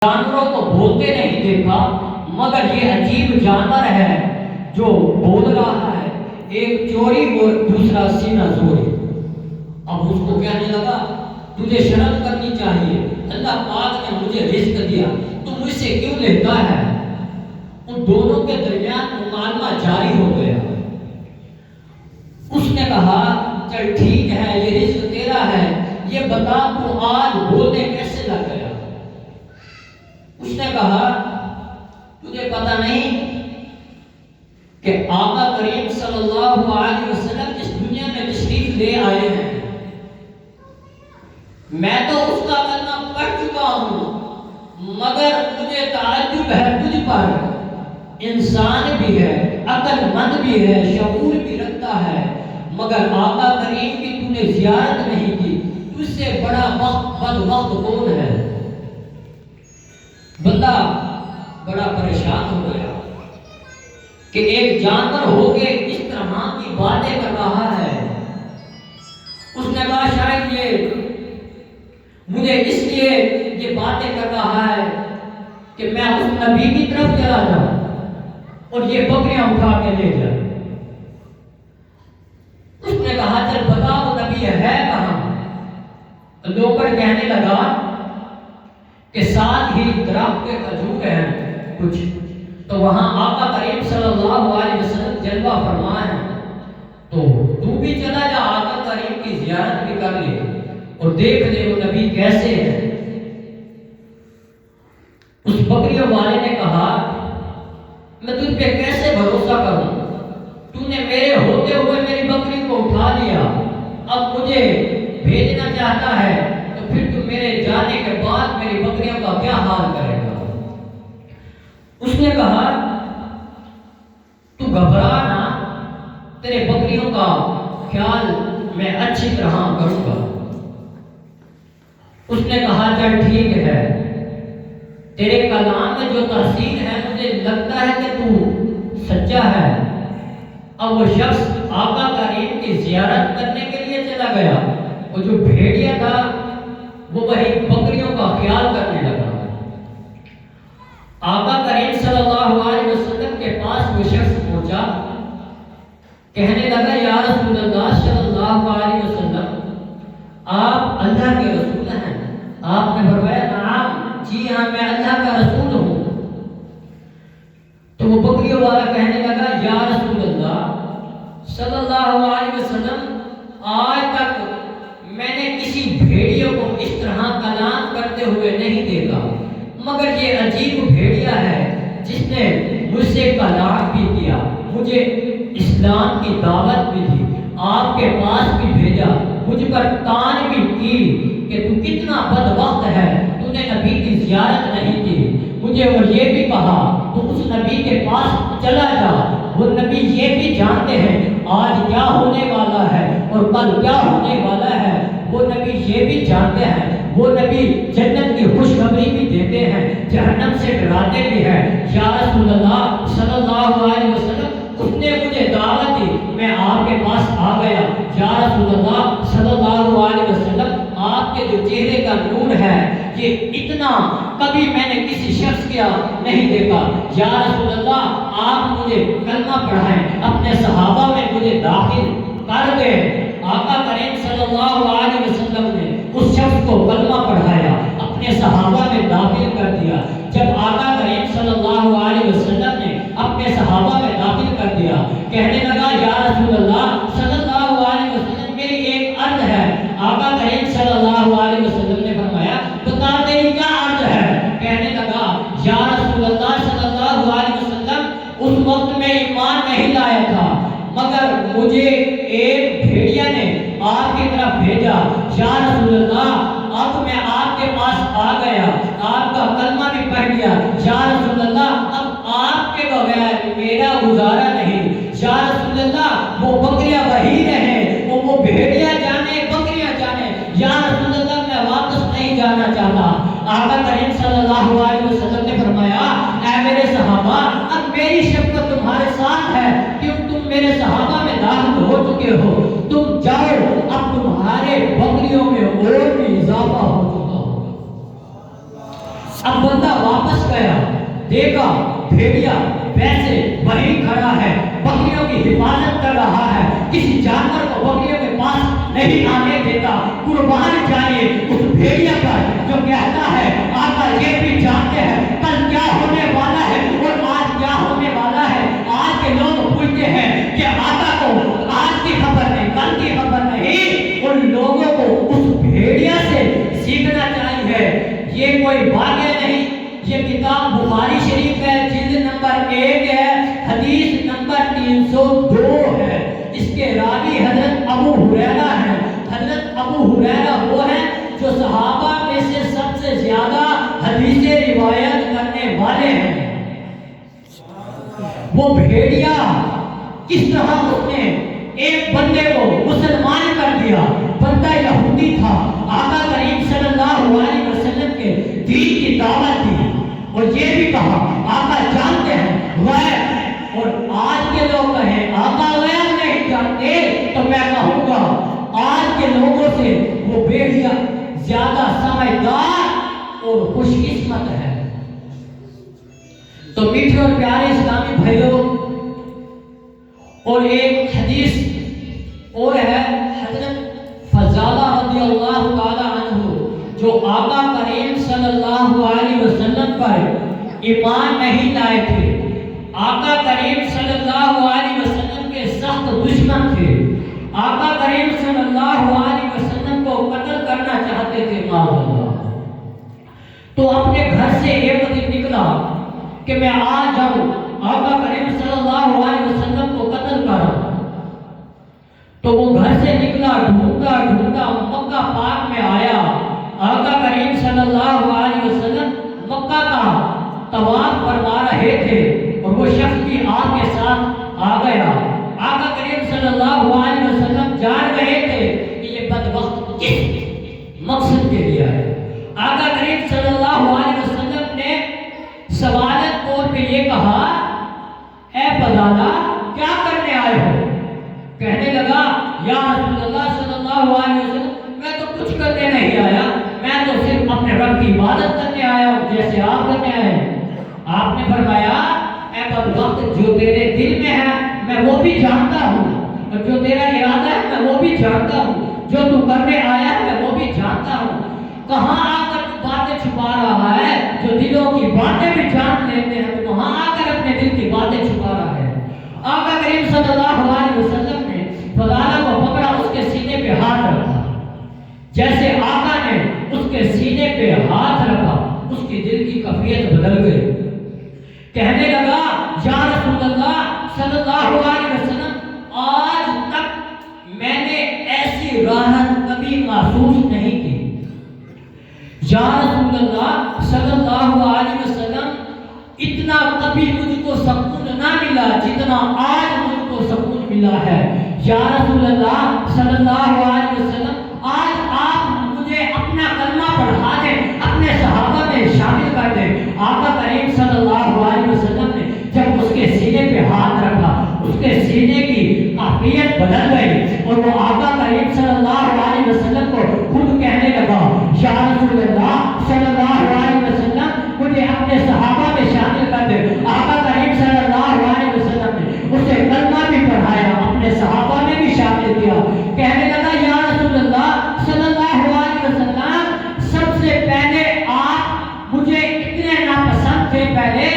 جانوروں کو بولتے نہیں دیکھا، مگر یہ عجیب جانور ہے جو بول رہا ہے، ایک چوری اور دوسرا سینہ زوری۔ اب اس کو کہنے لگا تجھے شرم کرنی چاہیے، اللہ پاک نے مجھے رزق دیا، تو مجھ سے کیوں لیتا ہے؟ ان دونوں کے درمیان مکالمہ جاری ہو گیا۔ اس نے کہا چل ٹھیک ہے، یہ رزق تیرا ہے، یہ بتا تو آج بولنے کیسے لگ گیا؟ اس نے کہا تجھے پتہ نہیں کہ آقا کریم صلی اللہ علیہ وسلم اس دنیا میں تشریف لے آئے ہیں، میں تو اس کا کلمہ پڑھ چکا ہوں، مگر مجھے تعجب ہے تجھ پر، انسان بھی ہے، عقل مند بھی ہے، شعور بھی رکھتا ہے، مگر آقا کریم کی تو نے زیارت نہیں کی، تجھ سے بڑا بدبخت کون ہے؟ بندہ بڑا پریشان ہو گیا کہ ایک جانور ہو کے اس طرح کی باتیں کر رہا ہے۔ اس نے کہا شاید یہ مجھے اس لیے یہ باتیں کر رہا ہے کہ میں اس نبی کی طرف چلا جاؤں اور یہ بکریاں اٹھا کے لے جائے۔ اس نے کہا چل بتا وہ نبی ہے کہاں؟ لوگوں کہنے لگا کہ ساتھ ہی درخت کے کھجور ہیں کچھ، تو وہاں آقا کریم صلی اللہ علیہ وسلم جلوہ فرما ہے، تو بھی چلا جا، آقا کریم کی زیارت بھی کر لے اور دیکھ لے وہ نبی کیسے ہے۔ اس بکریوں والے نے کہا میں تجھ پہ کیسے بھروسہ کروں، تو نے میرے ہوتے ہوئے میری بکری کو اٹھا لیا، اب مجھے بھیجنا چاہتا ہے تو پھر تو میرے جانے کے بعد میری بکریوں کا کیا حال کرے گا؟ اس نے کہا تو گھبرا نہ، تیرے بکریوں کا خیال میں اچھی طرح کروں گا۔ اس نے کہا چل ٹھیک ہے، تیرے کلام میں جو تحسین ہے مجھے لگتا ہے کہ تو سچا ہے۔ اب وہ شخص آقا کریم کی زیارت کرنے کے لیے چلا گیا، وہ جو بھیڑیا تھا وہ وہی بکریوں کا خیال کرنے لگا۔ آقا کریم صلی اللہ علیہ وسلم کے پاس وہ شخص پہنچا، کہنے لگا یا رسول اللہ صلی اللہ علیہ وسلم آپ اللہ کے رسول ہیں؟ آپ نے فرمایا نعم، جی ہاں میں اللہ کا رسول ہوں۔ تو وہ بکریوں والا کہنے لگا یا رسول اللہ صلی اللہ علیہ وسلم آج تک میں نے کسی بھیڑیوں کو اس طرح کلام کرتے ہوئے نہیں دیکھا، مگر یہ عجیب بھیڑیا ہے جس نے مجھ سے کلام بھی کیا، مجھے اسلام کی دعوت بھی دی، آپ کے پاس بھی بھیجا، مجھ پر تان بھی کی کہ تو کتنا بدبخت ہے، تو نے نبی کی زیارت نہیں کی، مجھے اور یہ بھی کہا تو اس نبی کے پاس چلا جا، وہ نبی یہ بھی جانتے ہیں آج کیا ہونے والا ہے اور کل کیا ہونے والا ہے، وہ نبی یہ بھی جانتے ہیں، وہ نبی جنت کی خوشخبری بھی دیتے ہیں، جہنم سے ڈراتے بھی ہیں۔ یا رسول اللہ صلی اللہ علیہ وسلم اس نے مجھے دعوت دی، میں آپ کے پاس آ گیا۔ یا رسول اللہ صلی اللہ علیہ وسلم آپ کے جو چہرے کا نور ہے یہ اتنا کبھی میں نے کسی شخص کیا نہیں دیکھا۔ یا رسول اللہ آپ مجھے کلمہ پڑھائیں، اپنے صحابہ میں مجھے داخل کر دیں۔ آقا کریم صلی اللہ علیہ وسلم نے اس شخص کو کلمہ پڑھایا، اپنے صحابہ میں داخل کر دیا۔ جب آقا کریم صلی اللہ علیہ وسلم نے اپنے صحابہ میں داخل کر دیا، کہنے لگا یا رسول اللہ صلی اللہ علیہ وسلم میری ایک عرض ہے۔ آقا کریم صلی اللہ علیہ وسلم نے فرمایا بتا تیری کیا عرض ہے؟ کہنے لگا یا رسول اللہ صلی اللہ علیہ وسلم اس وقت میں ایمان نہیں لایا تھا، مگر مجھے ایک بھیڑیا نے آپ کی طرف بھیجا۔ یا رسول اللہ اب میں آپ کے پاس آ گیا، آپ کا کلمہ بھی پڑھ لیا۔ یا رسول اللہ اب آپ کے بغیر میرا گزارا نہیں۔ یا رسول اللہ وہ بکریاں وہی رہیں، وہ بھیڑیا جانے بکریاں جانے، یا رسول اللہ میں واپس نہیں جانا چاہتا۔ آقا کریم صلی اللہ علیہ وسلم نے فرمایا اے میرے صحابہ اب میری شفقت تمہارے ساتھ ہے، کیوں تم میرے صحابہ میں داخل ہو چکے ہو، تم جاؤ، اب تمہارے بکریوں میں اور بھی اضافہ ہو چکا ہوگا۔ اب بندہ واپس گیا، دیکھا بھیڑیا ویسے وہیں کھڑا ہے، بکریوں کی حفاظت کر رہا ہے، کسی جانور کو بکریوں کے پاس نہیں آنے دیتا۔ قربان جائیے اس بھیڑیا پر جو کہتا ہے آقا یہ بھی جانتے ہیں کل کیا ہونے والا ہے اور آج کیا ہونے والا ہے۔ آج کے لوگ پوچھتے ہیں کہ آقا کو آج کی خبر نہیں، کل کی خبر نہیں۔ ان لوگوں کو اس بھیڑیا سے سیکھنا چاہیے۔ یہ کوئی واقعہ نہیں، یہ کتاب بخاری شریف ہے، جلد نمبر 1 ہے، حدیث نمبر 302 ہے۔ اس کے راوی حضرت ابو ہریرہ ہیں۔ حضرت ابو ہریرہ وہ ہیں جو صحابہ میں سے سب سے زیادہ حدیثیں روایت کرنے والے ہیں۔ وہ بھیڑیا کس طرح اس نے ایک بندے کو مسلمان کر دیا، بندہ یہودی تھا، آقا کریم صلی اللہ علیہ وسلم کے دین کی دعوت دی اور یہ بھی کہا آقا جانتے ہیں غیب، اور آج کے لوگ کہیں آقا غیب نہیں جانتے تو میں کہوں گا آج کے لوگوں سے وہ بھیڑیا زیادہ سمجھدار اور خوش قسمت ہے۔ تو میٹھے اور پیارے اسلامی بھائیوں، اور ایک حدیث اور ہے حضرت فضالہ رضی اللہ تعالی عنہ جو آقا کریم صلی اللہ علیہ وسلم پر ایمان نہیں لائے تھے، آقا کریم صلی اللہ علیہ وسلم کے سخت دشمن تھے، آقا کریم صلی اللہ علیہ وسلم کو قتل کرنا چاہتے تھے معاذ اللہ۔ تو اپنے گھر سے ایک دن نکلا کہ میں آ جاؤں آقا کریم صلی اللہ علیہ وسلم کو قتل کروں۔ تو وہ گھر سے نکلا، ڈھونڈا ڈھونڈا مکہ پاک میں آیا۔ آقا کریم صلی اللہ علیہ وسلم مکہ کا طواف فرما رہے تھے اور وہ شخص بھی آپ کے ساتھ آ گیا۔ آقا کریم صلی اللہ علیہ وسلم جان رہے تھے کہ یہ بدبخت کس مقصد کے لیے ہے۔ آقا کریم صلی اللہ علیہ وسلم نے سوالت طور پہ یہ کہا اے فضالہ کیا کرنے آئے ہو؟ کہنے لگا یا رسول اللہ صلی اللہ علیہ وسلم میں تو کچھ کرنے نہیں آیا، میں تو صرف اپنے رب کی عبادت کرنے آیا ہوں جیسے آپ کرنے آئے ہیں۔ آپ نے فرمایا اے بدبخت جو تیرے دل میں ہے میں وہ بھی جانتا ہوں، اور جو تیرا ارادہ ہے میں وہ بھی جانتا ہوں، جو تو کرنے آیا ہے میں وہ بھی جانتا ہوں۔ کہاں آ کر باتیں چھپا رہا ہے؟ جو دلوں کی باتیں بھی جان لیتے ہیں تو وہاں آ کر اپنے دل کی باتیں چھپا رہا ہے۔ آقا کریم صلی اللہ علیہ وسلم نے فضالہ کو پکڑا، اس کے سینے پہ ہاتھ رکھا۔ جیسے آقا نے اس کے سینے پہ ہاتھ رکھا اس کی دل کی کیفیت بدل گئی۔ کہنے لگا یا رسول اللہ صلی اللہ علیہ وسلم آج تک میں نے ایسی راحت کبھی محسوس نہیں کی۔ یا رسول اللہ صلی اللہ علیہ وسلم اتنا کبھی مجھ کو سکون نہ ملا جتنا آج مجھ کو سکون ملا ہے۔ یا رسول اللہ صلی اللہ علیہ وسلم آج آپ مجھے اپنا کلمہ پڑھا دیں، اپنے صحابہ میں شامل کر دیں۔ آقا کریم صلی اللہ علیہ وسلم نے جب اس کے سینے پہ ہاتھ رکھا اس کے سینے کی کیفیت بدل گئی اور وہ آقا کریم صلی اللہ علیہ وسلم کو خود کہنے لگا یا رسول اللہ صلی اللہ علیہ وسلم مجھے اپنے صحابہ میں شامل کر دے۔ آقا کریم صلی اللہ علیہ وسلم نے اسے کلمہ بھی پڑھایا، اپنے صحابہ میں بھی شامل کیا۔ کہنے لگا یا رسول اللہ صلی اللہ علیہ وسلم سب سے پہلے آپ مجھے اتنے ناپسند تھے، پہلے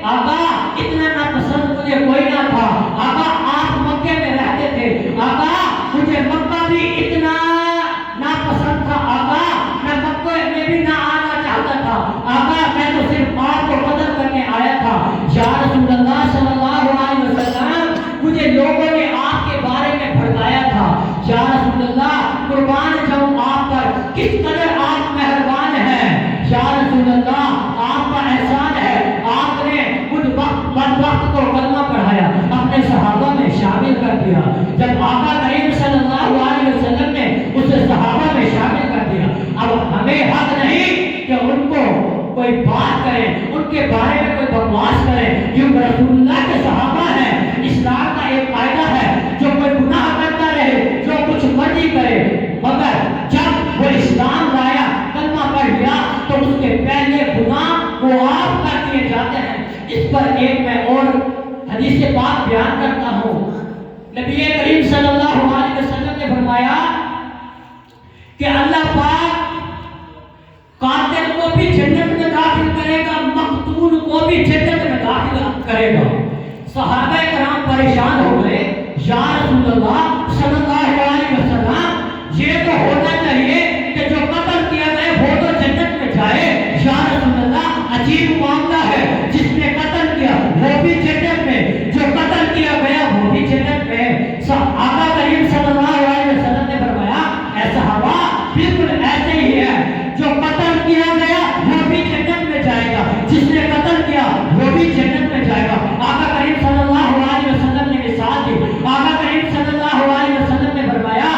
آقا اتنا ناپسند مجھے کوئی نہ تھا۔ آقا آپ مکے میں رہتے تھے، آقا مجھے مکہ بھی اتنا ناپسند تھا، آقا میں مکہ میں بھی نہ آنا چاہتا تھا، آقا میں تو صرف آپ کو قتل کرنے آیا تھا۔ یا رسول اللہ صلی اللہ علیہ وسلم مجھے لوگوں نے آپ کے بارے میں بھڑکایا تھا۔ یا رسول اللہ قربان جاؤں آپ پر، کس قدر آپ مہربان ہیں۔ یا رسول اللہ آپ کا احسان ہے، آپ نے مجھ بدبخت کو کلمہ پڑھایا، اپنے صحابہ میں شامل کر دیا۔ جب آقا کریم صلی اللہ علیہ وسلم نے اسے صحابہ میں شامل کر دیا، اب ہمیں حق نہیں کہ ان کو کوئی بات کرے، ان کے بارے میں کوئی بکواس کرے، کیونکہ رسول اللہ کے صحابہ ہیں۔ اسلام کا ایک قاعدہ ہے جو کوئی گناہ کرتا رہے، جو کچھ مرضی کرے، مگر جب وہ اسلام لایا، کلمہ پڑھ لیا تو اس کے پہلے گناہ اس پر ایک میں اور حدیث پاک بیان کرتا ہوں۔ نبی کریم صلی اللہ علیہ وسلم نے فرمایا کہ اللہ پاک قاتل کو بھی جنت میں داخل کرے گا، مقتول کو بھی جنت میں داخل کرے گا۔ صحابہ کرام پریشان ہو گئے، یا رسول اللہ صلی اللہ علیہ وسلم یہ تو ہونا چاہیے کہ جو قتل کیا گئے وہ تو جنت میں جائے، یا رسول اللہ عجیب معاملہ ہے، جس نے قتل کیا وہ بھی جنت میں، جو قتل کیا گیا وہ بھی جنت میں۔ آقا کریم صلی اللہ علیہ وسلم نے فرمایا اے صحابہ بالکل ایسے ہی ہے، جو قتل کیا گیا وہ بھی جنت میں جائے گا، جس نے قتل کیا وہ بھی جنت میں جائے گا۔ آقا کریم صلی اللہ علیہ وسلم نے مثال دی، آقا کریم صلی اللہ علیہ وسلم نے فرمایا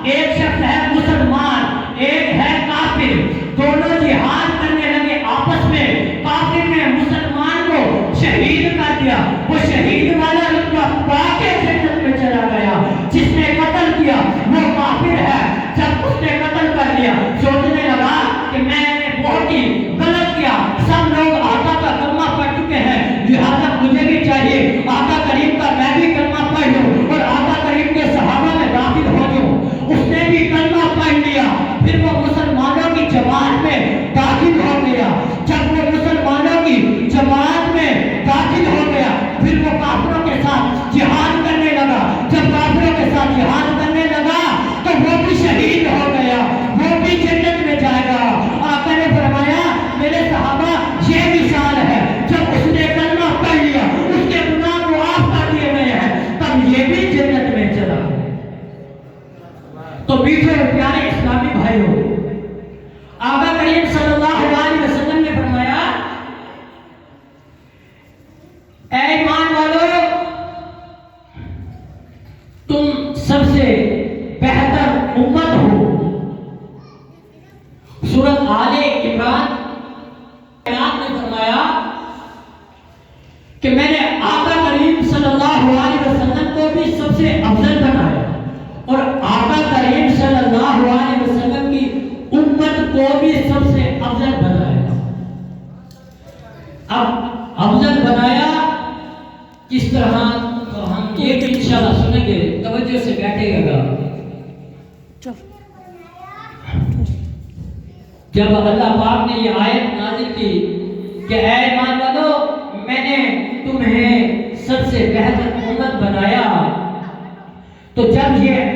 ایک شخص ہے مسلمان، ایک ہے کافر، دونوں جہاد کرنے لگے آپس میں، کافر نے مسلمان کو شہید کر دیا، وہ شہید والا رتبہ پا کے جنت میں چلا گیا، جس نے قتل کیا وہ کافر ہے، جب اس نے قتل کر لیا سوچنے لگا کہ میں نے بہت ہی غلط کیا، سب لوگ آقا کا کلمہ پڑھ چکے ہیں لہذا مجھے بھی چاہیے آقا کریم کا میں بھی کلمہ پڑھ لوں اور آقا کریم کے صحابہ میں داخل ہو جاؤں۔ اس نے بھی کلمہ پڑھ لیا، پھر وہ مسلمانوں کی جماعت میں داخل ہو گیا، جب وہ مسلمانوں کی جماعت میں داخل ہو گیا پھر وہ کافروں کے ساتھ جہاد کرنے لگا، جب کافروں کے ساتھ جہاد کرنے لگا تو وہ بھی شہید ہو گیا، وہ بھی جنت میں جائے گا۔ آقا نے فرمایا میرے صحابہ یہ مثال ہے، جب اس نے کلمہ پڑھ لیا اس کے گناہ معاف کر دیے گئے ہیں، تب یہ بھی جنت میں چلا گیا۔ تو میٹھے اور پیارے اسلامی بھائیوں، آقا کریم صلی اللہ علیہ وسلم نے فرمایا اے ایمان والو تم سب سے بہتر امت ہو۔ سورۃ آل عمران نے فرمایا کہ میں نے آقا کریم صلی اللہ علیہ وسلم کو بھی سب سے افضل بنایا اور آقا کریم صلی اللہ علیہ وسلم کی امت کو بھی سب سے افضل بنایا۔ اب افضل بنایا کس طرح تو ہم یہ بھی انشاءاللہ سنیں گے، توجہ سے بیٹھے گا۔ جب اللہ پاک نے یہ آیت نازل کی کہ اے ایمان والو میں نے تمہیں سب سے بہتر امت بنایا، تو جب یہ